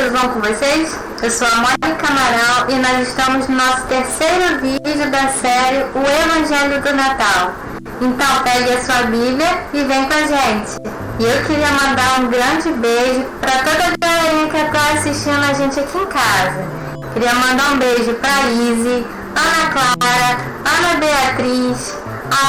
tudo bom com vocês? Eu sou a Mônica Amaral e nós estamos no nosso terceiro vídeo da série O Evangelho do Natal. Então pegue a sua Bíblia e vem com a gente. E eu queria mandar um grande beijo para toda a galerinha que está assistindo a gente aqui em casa. Queria mandar um beijo para Izzy, Ana Clara, Ana Beatriz,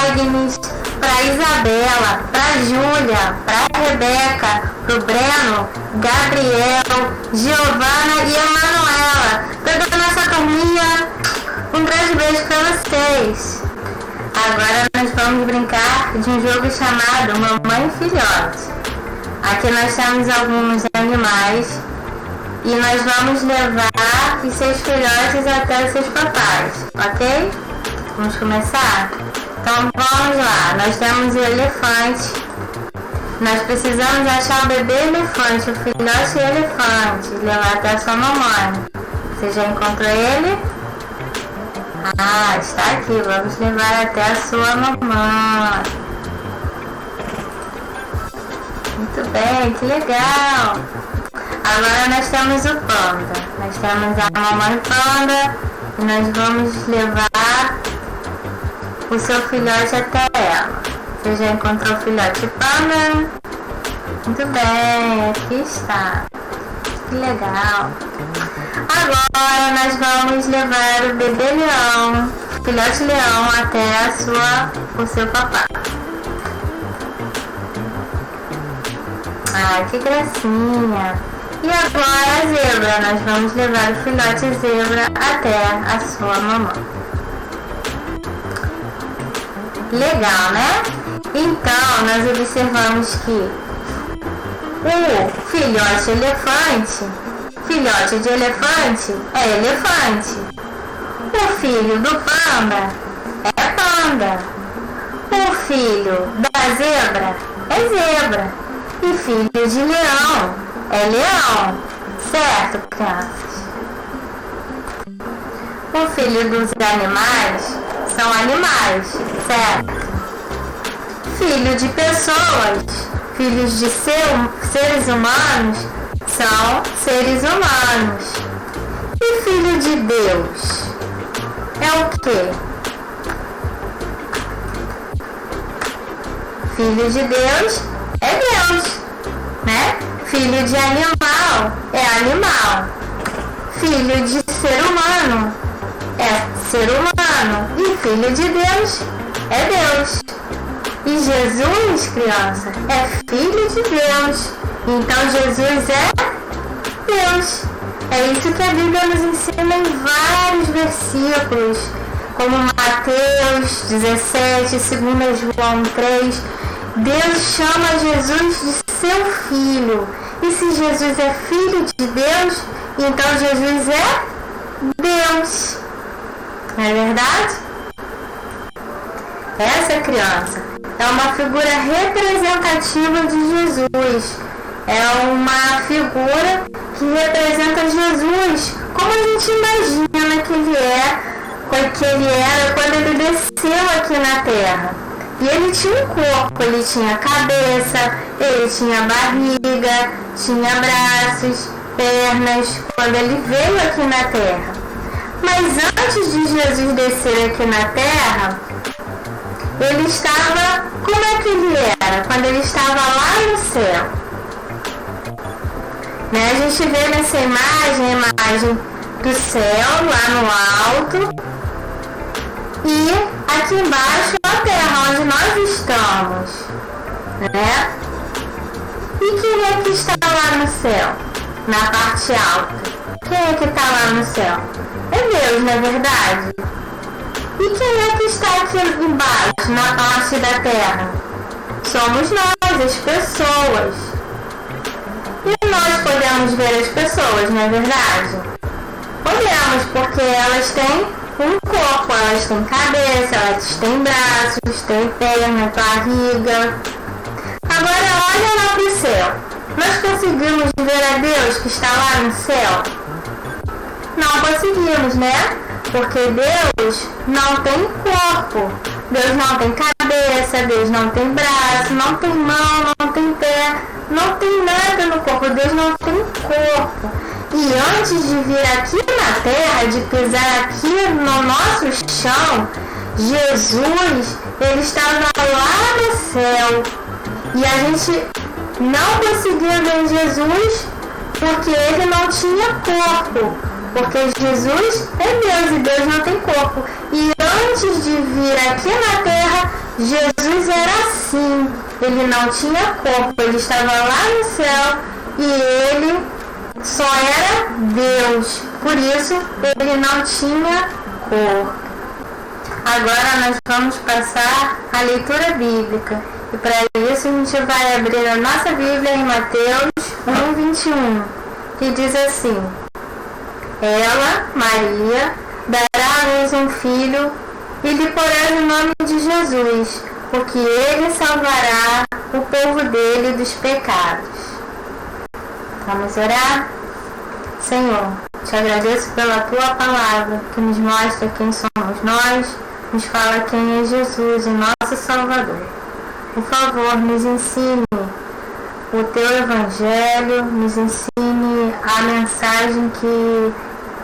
Agnes, para Isabela, para Júlia, para Rebeca, para o Breno, Gabriel, Giovana e Emanuela. Toda a nossa turminha, um grande beijo para vocês. Agora nós vamos brincar de um jogo chamado Mamãe e Filhote. Aqui nós temos alguns animais e nós vamos levar os seus filhotes até os seus papais, ok? Vamos começar? Então vamos lá, nós temos o elefante. Nós precisamos achar o bebê elefante, o filhote elefante, levar até a sua mamãe. Você já encontrou ele? Ah, está aqui, vamos levar até a sua mamãe. Muito bem, que legal. Agora nós temos o panda. Nós temos a mamãe panda e nós vamos levar o seu filhote até ela. Você já encontrou o filhote panda? Muito bem, aqui está. Que legal. Agora nós vamos levar o bebê leão, o filhote leão, até o seu papá. Ah, que gracinha. E agora a zebra, nós vamos levar o filhote zebra até a sua mamãe. Legal, né? Então, nós observamos que o filhote de elefante é elefante. O filho do panda é panda. O filho da zebra é zebra. E filho de leão é leão. Certo, crianças? O filho dos animais são animais, certo? Filho de pessoas, filhos de seres humanos, são seres humanos. E filho de Deus é o quê? Filho de Deus é Deus, né? Filho de animal é animal. Filho de ser humano é ser humano. E filho de Deus é Deus. E Jesus, criança, é filho de Deus. Então Jesus é Deus. É isso que a Bíblia nos ensina em vários versículos, como Mateus 17, 2 João 3. Deus chama Jesus de seu filho. E se Jesus é filho de Deus, então Jesus é Deus. Não é verdade? Essa criança é uma figura representativa de Jesus. É uma figura que representa Jesus como a gente imagina que ele era quando ele desceu aqui na terra. E ele tinha um corpo, ele tinha cabeça, ele tinha barriga, tinha braços, pernas, quando ele veio aqui na terra. Mas antes de Jesus descer aqui na terra, ele estava, como é que ele era? Quando ele estava lá no céu. Né? A gente vê nessa imagem, a imagem do céu, lá no alto. E aqui embaixo é a terra, onde nós estamos. Né? E quem é que está lá no céu? Na parte alta. Quem é que está lá no céu? É Deus, não é verdade? E quem é que está aqui embaixo, na parte da terra? Somos nós, as pessoas. E nós podemos ver as pessoas, não é verdade? Podemos, porque elas têm um corpo, elas têm cabeça, elas têm braços, têm perna, barriga. Agora olha lá para o céu. Nós conseguimos ver a Deus que está lá no céu? Não conseguimos, né? Porque Deus não tem corpo, Deus não tem cabeça, Deus não tem braço, não tem mão, não tem pé, não tem nada no corpo, Deus não tem corpo. E antes de vir aqui na terra, de pisar aqui no nosso chão, Jesus, ele estava lá no céu. E a gente não conseguia ver Jesus porque ele não tinha corpo. Porque Jesus é Deus e Deus não tem corpo. E antes de vir aqui na terra, Jesus era assim. Ele não tinha corpo, ele estava lá no céu e ele só era Deus. Por isso, ele não tinha corpo. Agora nós vamos passar a leitura bíblica. E para isso a gente vai abrir a nossa Bíblia em Mateus 1:21, que diz assim: Ela, Maria, dará à luz um filho e lhe porás o nome de Jesus, porque ele salvará o povo dele dos pecados. Vamos orar? Senhor, te agradeço pela tua palavra, que nos mostra quem somos nós, nos fala quem é Jesus, o nosso Salvador. Por favor, nos ensine o teu evangelho, nos ensine a mensagem que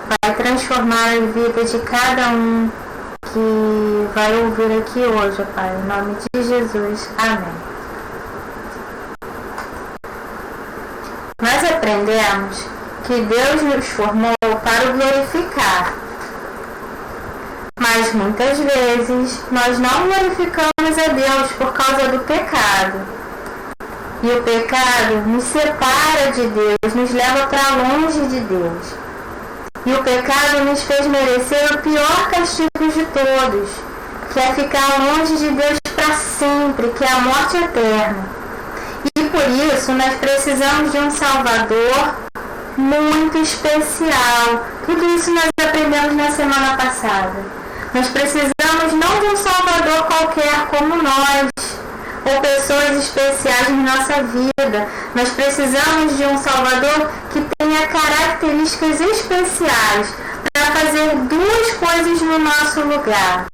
vai transformar a vida de cada um que vai ouvir aqui hoje, Pai. Em nome de Jesus. Amém. Nós aprendemos que Deus nos formou para o glorificar. Mas muitas vezes nós não glorificamos a Deus por causa do pecado. E o pecado nos separa de Deus, nos leva para longe de Deus. E o pecado nos fez merecer o pior castigo de todos, que é ficar longe de Deus para sempre, que é a morte eterna. E por isso nós precisamos de um Salvador muito especial. Tudo isso nós aprendemos na semana passada. Nós precisamos não de um Salvador qualquer como nós, ou pessoas especiais em nossa vida. Nós precisamos de um Salvador que tenha características especiais para fazer duas coisas no nosso lugar.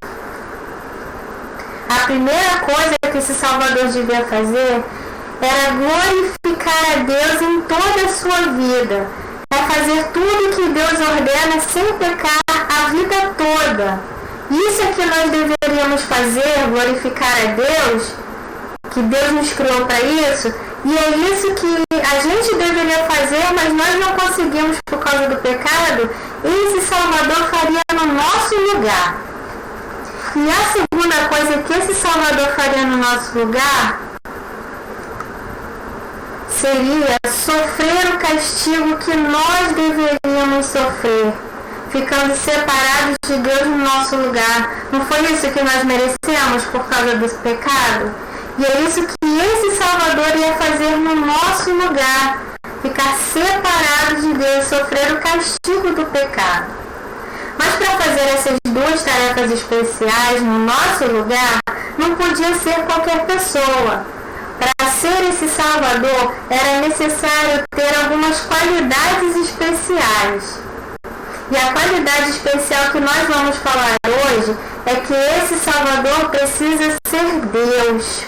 A primeira coisa que esse Salvador devia fazer era glorificar a Deus em toda a sua vida. É fazer tudo que Deus ordena sem pecar a vida toda. Isso é que nós deveríamos fazer, glorificar a Deus, que Deus nos criou para isso, e é isso que a gente deveria fazer, mas nós não conseguimos por causa do pecado. Esse Salvador faria no nosso lugar. E a segunda coisa que esse Salvador faria no nosso lugar seria sofrer o castigo que nós deveríamos sofrer, ficando separados de Deus no nosso lugar. Não foi isso que nós merecemos por causa do pecado? E é isso que esse Salvador ia fazer no nosso lugar, ficar separado de Deus, sofrer o castigo do pecado. Mas para fazer essas duas tarefas especiais no nosso lugar, não podia ser qualquer pessoa. Para ser esse Salvador, era necessário ter algumas qualidades especiais. E a qualidade especial que nós vamos falar hoje é que esse Salvador precisa ser Deus.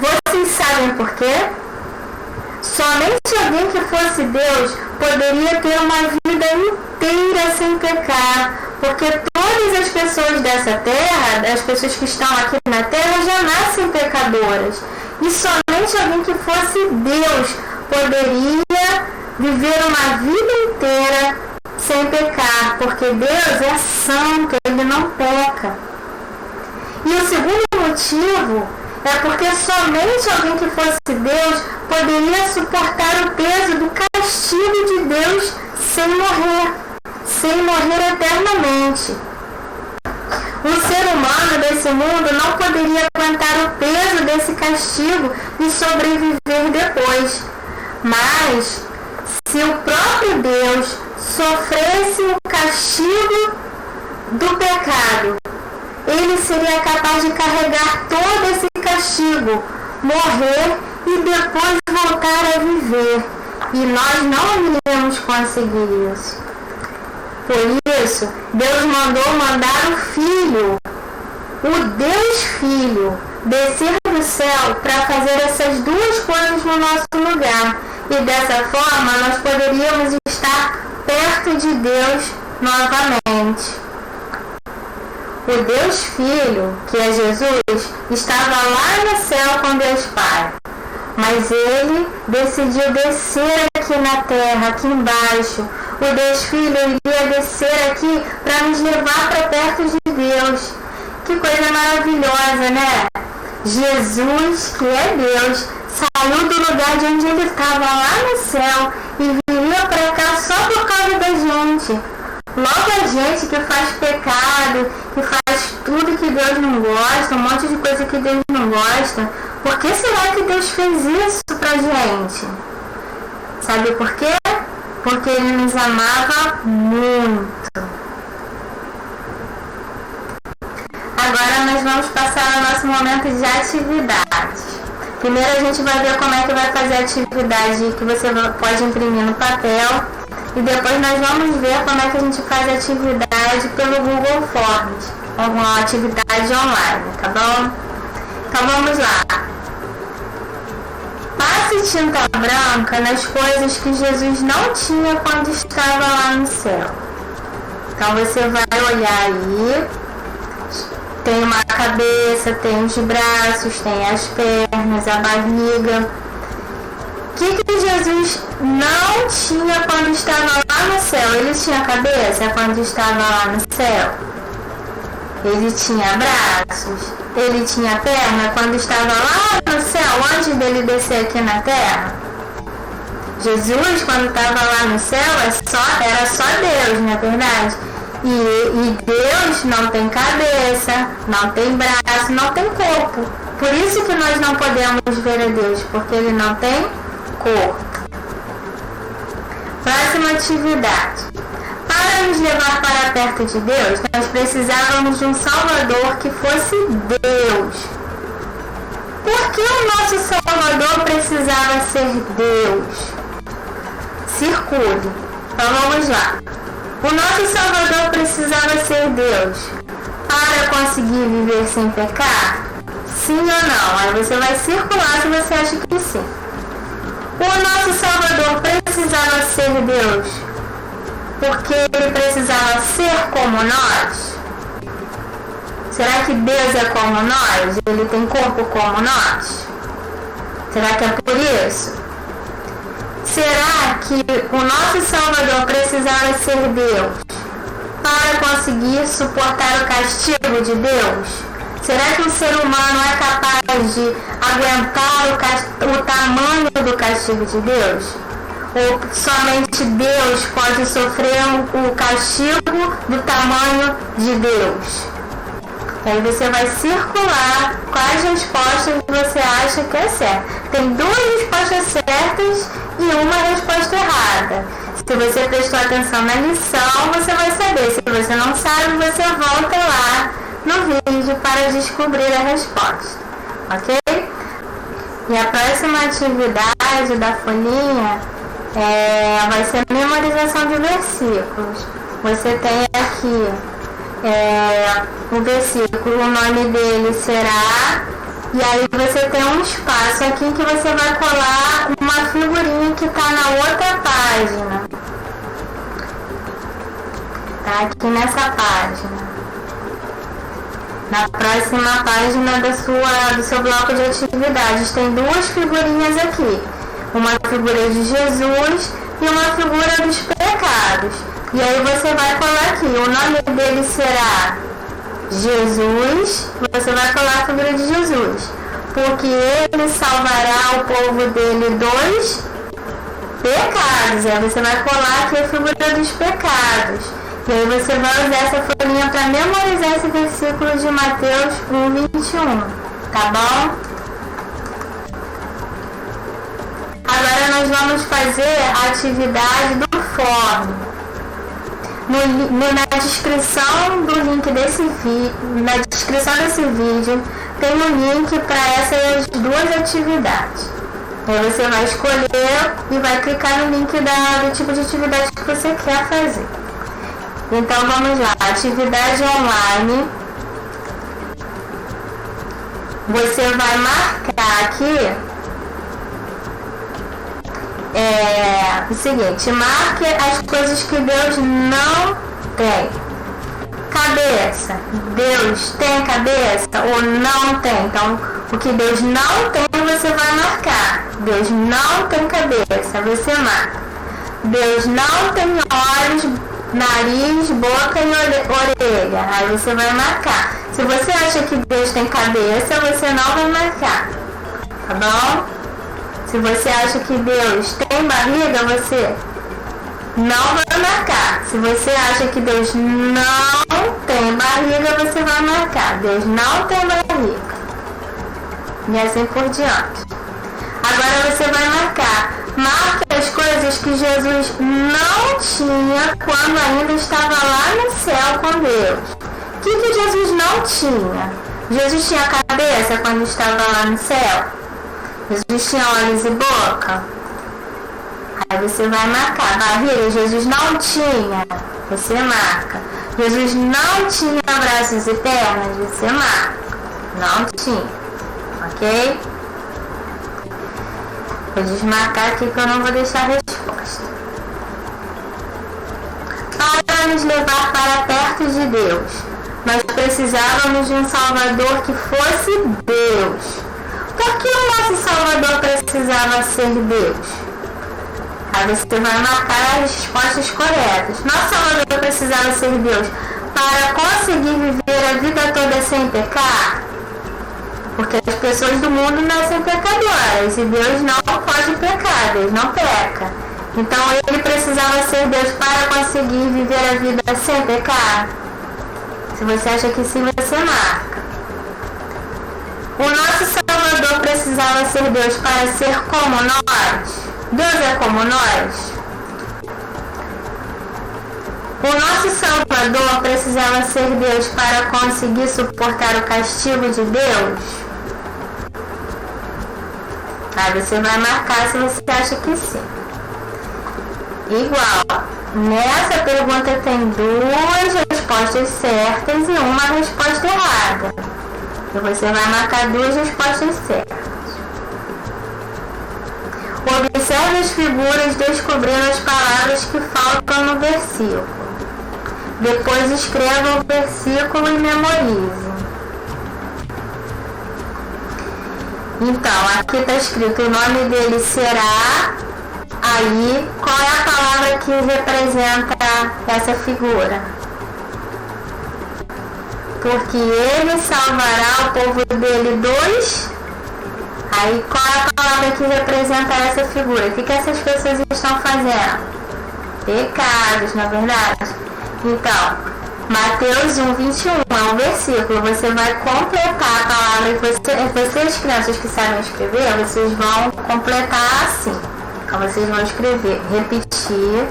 Vocês sabem por quê? Somente alguém que fosse Deus poderia ter uma vida inteira sem pecar, porque todas as pessoas dessa terra, as pessoas que estão aqui na terra, já nascem pecadoras. E somente alguém que fosse Deus poderia viver uma vida inteira sem pecar, porque Deus é santo, ele não peca. E o segundo motivo é porque somente alguém que fosse Deus poderia suportar o peso do castigo de Deus sem morrer eternamente. O ser humano desse mundo não poderia aguentar o peso desse castigo e sobreviver depois. Mas, se o próprio Deus sofresse o castigo do pecado, ele seria capaz de carregar todo esse castigo, morrer e depois voltar a viver. E nós não iríamos conseguir isso. Por isso, Deus mandar o Filho, o Deus Filho, descer do céu para fazer essas duas coisas no nosso lugar. E dessa forma nós poderíamos estar perto de Deus novamente. O Deus Filho, que é Jesus, estava lá no céu com Deus Pai. Mas ele decidiu descer aqui na terra, aqui embaixo. O Deus Filho iria descer aqui para nos levar para perto de Deus. Que coisa maravilhosa, né? Jesus, que é Deus, saiu do lugar de onde ele estava lá no céu e viria para cá só por causa da gente. Logo a gente que faz pecado, que faz tudo que Deus não gosta, um monte de coisa que Deus não gosta, por que será que Deus fez isso pra gente? Sabe por quê? Porque ele nos amava muito. Agora nós vamos passar ao nosso momento de atividades. Primeiro a gente vai ver como é que vai fazer a atividade que você pode imprimir no papel. E depois nós vamos ver como é que a gente faz a atividade pelo Google Forms. Uma atividade online, tá bom? Então vamos lá. Passe tinta branca nas coisas que Jesus não tinha quando estava lá no céu. Então você vai olhar aí. Tem uma cabeça, tem os braços, tem as pernas, a barriga. O que Jesus não tinha quando estava lá no céu? Ele tinha cabeça quando estava lá no céu? Ele tinha braços? Ele tinha perna quando estava lá no céu, antes dele descer aqui na terra? Jesus, quando estava lá no céu, era só Deus, não é verdade? E Deus não tem cabeça, não tem braço, não tem corpo. Por isso que nós não podemos ver a Deus, porque ele não tem corpo. Próxima atividade. Para nos levar para perto de Deus, nós precisávamos de um Salvador que fosse Deus. Por que o nosso Salvador precisava ser Deus? Circule. Então vamos lá. O nosso Salvador precisava ser Deus para conseguir viver sem pecar? Sim ou não? Aí você vai circular se você acha que sim. O nosso Salvador precisava ser Deus porque ele precisava ser como nós? Será que Deus é como nós? Ele tem corpo como nós? Será que é por isso? Será que o nosso Salvador precisava ser Deus para conseguir suportar o castigo de Deus? Será que o ser humano é capaz de aguentar o tamanho do castigo de Deus? Ou somente Deus pode sofrer o castigo do tamanho de Deus? Aí você vai circular quais respostas você acha que é certa. Tem duas respostas certas e uma resposta errada. Se você prestou atenção na lição, você vai saber. Se você não sabe, você volta lá no vídeo para descobrir a resposta. Ok? E a próxima atividade da folhinha vai ser memorização de versículos. Você tem aqui o versículo, o nome dele será, e aí você tem um espaço aqui que você vai colar uma figurinha que está na outra página. Tá aqui nessa página. Na próxima página do seu bloco de atividades tem duas figurinhas aqui. Uma figura de Jesus e uma figura dos pecados. E aí você vai colar aqui, o nome dele será Jesus, você vai colar a figura de Jesus, porque ele salvará o povo dele dos pecados. Aí você vai colar aqui a figura dos pecados. E aí você vai usar essa folhinha para memorizar esse versículo de Mateus 1:21, tá bom? Agora nós vamos fazer a atividade do fórum. Na descrição do link desse vídeo, na descrição desse vídeo, tem um link para essas duas atividades. Aí você vai escolher e vai clicar no link do tipo de atividade que você quer fazer. Então vamos lá, atividade online. Você vai marcar aqui o seguinte: marque as coisas que Deus não tem. Cabeça. Deus tem cabeça ou não tem? Então, o que Deus não tem, você vai marcar. Deus não tem cabeça, você marca. Deus não tem olhos, nariz, boca e orelha. Aí você vai marcar. Se você acha que Deus tem cabeça, você não vai marcar. Tá bom? Se você acha que Deus tem barriga, você não vai marcar. Se você acha que Deus não tem barriga, você vai marcar. Deus não tem barriga. E assim por diante. Agora você vai marcar. Marque as coisas que Jesus não tinha quando ainda estava lá no céu com Deus. O que Jesus não tinha? Jesus tinha cabeça quando estava lá no céu? Jesus tinha olhos e boca? Aí você vai marcar. Barriga, Jesus não tinha. Você marca. Jesus não tinha braços e pernas? Você marca. Não tinha. Ok? Vou desmarcar aqui que eu não vou deixar a resposta. Para nos levar para perto de Deus, nós precisávamos de um Salvador que fosse Deus. Por que o nosso Salvador precisava ser Deus? Aí você vai marcar as respostas corretas. Nosso Salvador precisava ser Deus para conseguir viver a vida toda sem pecar? Porque as pessoas do mundo nascem pecadoras e Deus não pode pecar, Deus não peca. Então ele precisava ser Deus para conseguir viver a vida sem pecar? Se você acha que sim, você marca. O nosso Salvador precisava ser Deus para ser como nós? Deus é como nós? O nosso Salvador precisava ser Deus para conseguir suportar o castigo de Deus? Aí você vai marcar se você acha que sim. Igual, nessa pergunta tem duas respostas certas e uma resposta errada. E você vai marcar duas respostas certas. Observe as figuras descobrindo as palavras que faltam no versículo. Depois escreva o versículo e memorize. Então, aqui está escrito: o nome dele será. Aí, qual é a palavra que representa essa figura? Porque ele salvará o povo dele dos... Aí, qual é a palavra que representa essa figura? O que essas pessoas estão fazendo? Pecados, na verdade. Então, Mateus 1:21 é um versículo. Você vai completar a palavra que vocês, crianças que sabem escrever, vocês vão completar assim. Então, vocês vão escrever, repetir: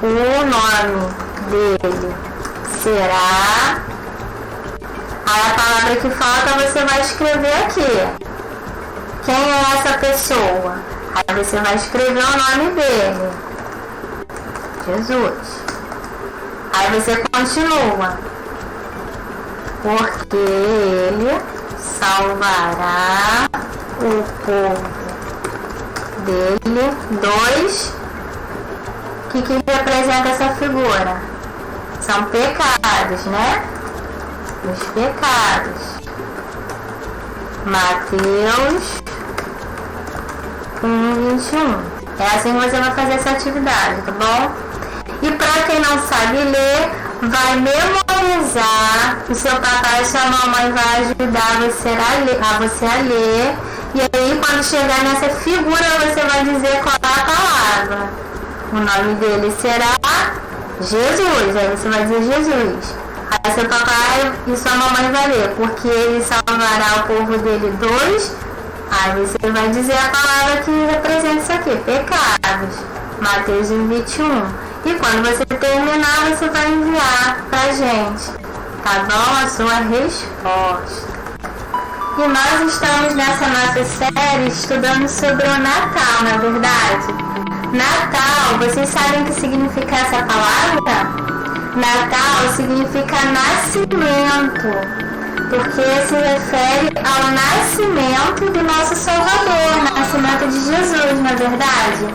o nome dele será. Aí a palavra que falta você vai escrever aqui. Quem é essa pessoa? Aí você vai escrever o nome dele. Jesus. Aí você continua: porque ele salvará o povo dele dos... O que representa essa figura? São pecados, né? Os pecados. Mateus 1:21. É assim que você vai fazer essa atividade, tá bom? E para quem não sabe ler, vai memorizar. O seu papai e sua mamãe vai ajudar você a ler. E aí, quando chegar nessa figura, você vai dizer qual é a palavra. O nome dele será Jesus. Aí você vai dizer Jesus. Aí seu papai e sua mamãe vai ler: porque ele salvará o povo dele dos... Aí você vai dizer a palavra que representa isso aqui: pecados. Mateus 1:21. E quando você terminar, você vai enviar pra gente, tá bom? A sua resposta. E nós estamos nessa nossa série estudando sobre o Natal, na verdade. Natal, vocês sabem o que significa essa palavra? Natal significa nascimento, porque se refere ao nascimento do nosso Salvador, nascimento de Jesus, na verdade.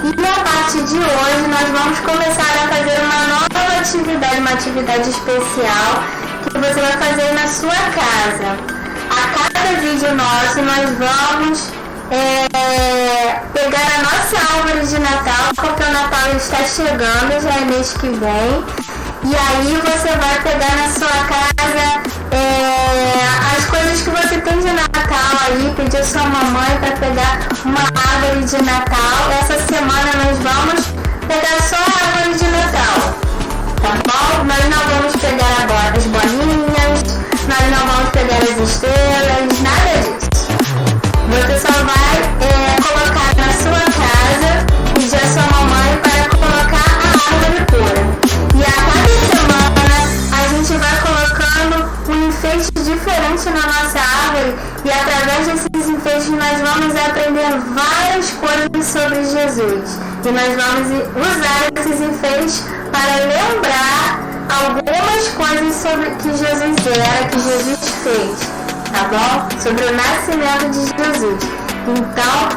E a partir de hoje nós vamos começar a fazer uma nova atividade, uma atividade especial que você vai fazer na sua casa. A cada vídeo nosso nós vamos pegar a nossa árvore de Natal, porque o Natal está chegando, já é mês que vem. E aí você vai pegar na sua casa as coisas que você tem de Natal aí, pedir a sua mamãe para pegar uma árvore de Natal. Essa semana nós vamos pegar só a árvore de Natal, tá bom? Nós não vamos pegar agora as bolinhas, nós não vamos pegar as estrelas, nada disso. Você só vai colocar na sua casa, pedir a sua mamãe para colocar a árvore pura. E a cada semana a gente vai colocando um enfeite diferente na nossa árvore, e através desses enfeites nós vamos aprender várias coisas sobre Jesus. E nós vamos usar esses enfeites para lembrar algumas coisas sobre que Jesus era, que Jesus fez, tá bom? Sobre o nascimento de Jesus. Então,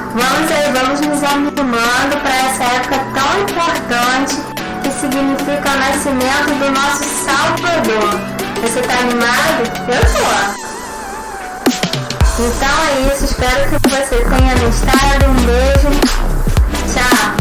vamos nos animando para essa época tão importante que significa o nascimento do nosso Salvador. Você tá animado? Eu tô! Então é isso, espero que você tenha gostado. Um beijo, tchau!